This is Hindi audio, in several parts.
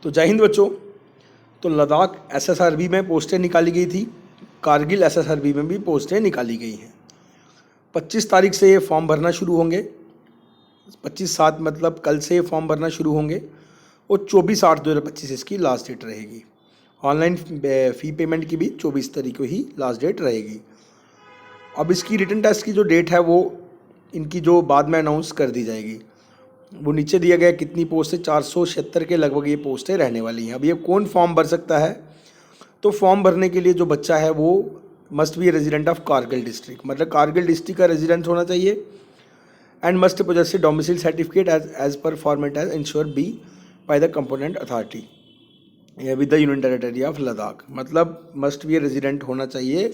तो जय हिंद बच्चों। तो लद्दाख एसएसआरबी में पोस्टें निकाली गई थी, कारगिल एसएसआरबी में भी पोस्टें निकाली गई हैं। 25 तारीख से ये फॉर्म भरना शुरू होंगे। 25/7 मतलब कल से ये फॉर्म भरना शुरू होंगे और 24/8/2025 इसकी लास्ट डेट रहेगी। ऑनलाइन फ़ी पेमेंट की भी 24 तारीख को ही लास्ट डेट रहेगी। अब इसकी रिटन टेस्ट की जो डेट है वो इनकी जो बाद में अनाउंस कर दी जाएगी। वो नीचे दिया गया कितनी पोस्ट है, 476 के लगभग ये पोस्टें रहने वाली हैं। अब ये कौन फॉर्म भर सकता है? तो फॉर्म भरने के लिए जो बच्चा है वो must be resident of Kargil district, मतलब कारगिल डिस्ट्रिक्ट का रेजिडेंट होना चाहिए and must possess a domicile certificate as per format as ensure be by the component authority with the union territory of Ladakh. मतलब मस्ट बी रेजिडेंट होना चाहिए,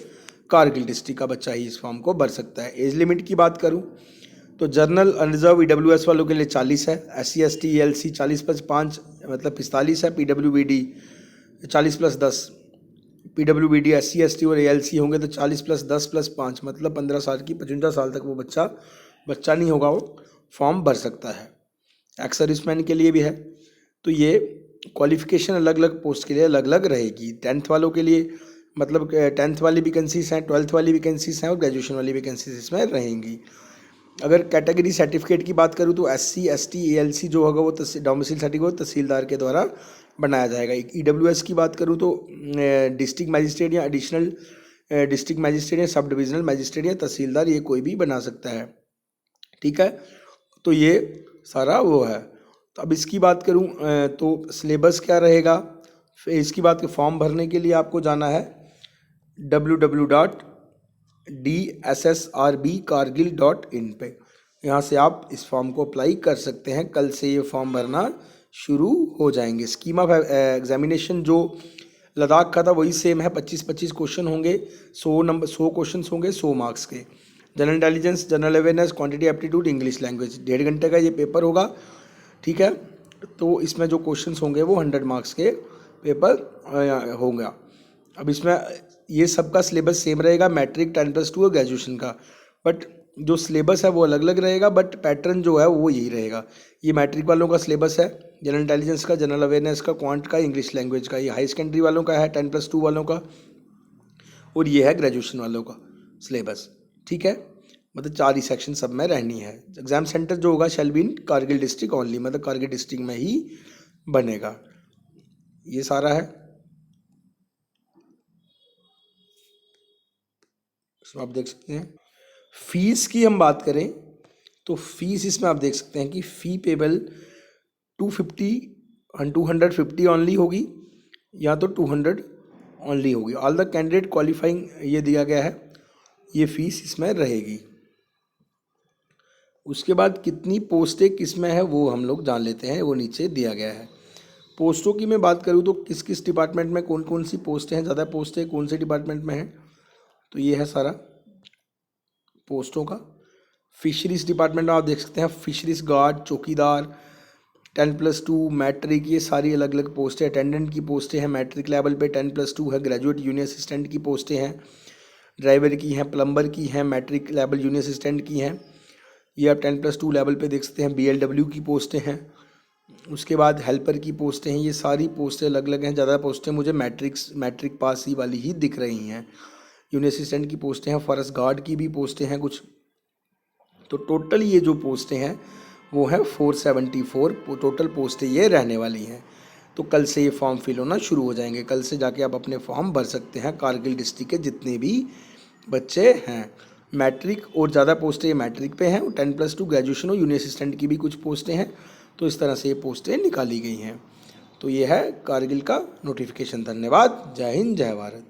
कारगिल डिस्ट्रिक्ट का बच्चा ही इस फॉर्म को भर सकता है। एज लिमिट की बात करूँ तो जनरल अनरिजर्व ईडब्ल्यूएस वालों के लिए 40 है, SC ST ELC 40+5 मतलब 45 है, PWBD 40+10, PWBD SC ST और ALC होंगे तो 40+10+5 मतलब 15 साल की 55 साल तक वो बच्चा नहीं होगा, वो फॉर्म भर सकता है। एक्स सर्विसमैन के लिए भी है। तो ये क्वालिफिकेशन अलग अलग पोस्ट के लिए अलग अलग रहेगी। 10th वालों के लिए मतलब 10th वाली वैकेंसीज हैं, 12th वाली वैकेंसीज हैं और ग्रेजुएशन वाली वैकेंसीज इसमें रहेंगी। अगर कैटेगरी सर्टिफिकेट की बात करूँ तो SC ST ALC जो होगा वो डोमिसाइल सर्टिफिकेट तहसीलदार के द्वारा बनाया जाएगा। EWS की बात करूँ तो डिस्ट्रिक्ट मैजिस्ट्रेट या एडिशनल डिस्ट्रिक्ट मैजिस्ट्रेट या सब डिविजनल मैजिस्ट्रेट या तहसीलदार ये कोई भी बना सकता है। ठीक है, तो ये सारा वो है। तो अब इसकी बात करूँ तो सिलेबस क्या रहेगा। फिर इसकी बात फॉर्म भरने के लिए आपको जाना है www.dssrbkargil.in पे। यहाँ से आप इस फॉर्म को अप्लाई कर सकते हैं। कल से ये फॉर्म भरना शुरू हो जाएंगे। स्कीम ऑफ एग्जामिनेशन जो लद्दाख का था वही सेम है, 25-25 क्वेश्चन होंगे, 100 क्वेश्चन होंगे 100 मार्क्स के। General intelligence, general awareness, quantity aptitude, English language 1.5 घंटे का ये पेपर होगा। ठीक है, तो इसमें जो क्वेश्चंस होंगे वो 100 मार्क्स के पेपर होगा। अब इसमें ये सबका सिलेबस सेम रहेगा, मैट्रिक 10+2 और ग्रेजुएशन का, बट जो सिलेबस है वो अलग अलग रहेगा, बट पैटर्न जो है वो यही रहेगा। ये मैट्रिक वालों का सिलेबस है, जनरल इंटेलिजेंस का, जनरल अवेयरनेस का, क्वांट का, इंग्लिश लैंग्वेज का। ये हाई सेकेंडरी वालों का है 10+2 वालों का, और ये है ग्रेजुएशन वालों का सिलेबस। ठीक है, मतलब 4 ही सेक्शन सब में रहनी है। एग्जाम सेंटर जो होगा shall be in Kargil district only, मतलब कारगिल डिस्ट्रिक्ट में ही बनेगा। ये सारा है। इसमें आप देख सकते हैं फीस की हम बात करें तो फीस इसमें आप देख सकते हैं कि फ़ी पेबल 250 ओनली होगी या तो 200 ओनली होगी। ऑल द कैंडिडेट क्वालिफाइंग ये दिया गया है, ये फीस इसमें रहेगी। उसके बाद कितनी पोस्टें किस में है वो हम लोग जान लेते हैं, वो नीचे दिया गया है। पोस्टों की मैं बात करूँ तो किस किस डिपार्टमेंट में कौन कौन सी पोस्टें हैं, ज़्यादा पोस्टें कौन से डिपार्टमेंट में हैं, तो ये है सारा पोस्टों का। फिशरीज डिपार्टमेंट में आप देख सकते हैं फिशरीज गार्ड, चौकीदार, 10+2, मैट्रिक, ये सारी अलग अलग पोस्टें। अटेंडेंट की पोस्टें हैं मैट्रिक लेवल पे, 10+2 है। ग्रेजुएट जूनियर असिस्टेंट की पोस्टें हैं, ड्राइवर की हैं, प्लम्बर की हैं, मैट्रिक लेवल जूनियर असिस्टेंट की हैं। ये आप 10+2 लेवल पे देख सकते हैं। BLW की पोस्टें हैं। उसके बाद हेल्पर की पोस्टें हैं। ये सारी पोस्टें अलग अलग हैं। ज़्यादा पोस्टें मुझे मैट्रिक पास ही वाली ही दिख रही हैं। जूनियर असिस्टेंट की पोस्टें हैं, फॉरेस्ट गार्ड की भी पोस्टें हैं कुछ। तो टोटल ये जो पोस्टें हैं वो है 474 टोटल पोस्टें ये रहने वाली हैं। तो कल से ये फॉर्म फिल होना शुरू हो जाएंगे। कल से जाके आप अपने फॉर्म भर सकते हैं। कारगिल डिस्ट्रिक्ट के जितने भी बच्चे हैं, मैट्रिक और ज़्यादा पोस्टें ये मैट्रिक पे हैं, और 10+2 ग्रेजुएशन और जूनियर असिस्टेंट की भी कुछ पोस्टें हैं। तो इस तरह से ये पोस्टें निकाली गई हैं। तो ये है कारगिल का नोटिफिकेशन। धन्यवाद। जय हिंद, जय भारत।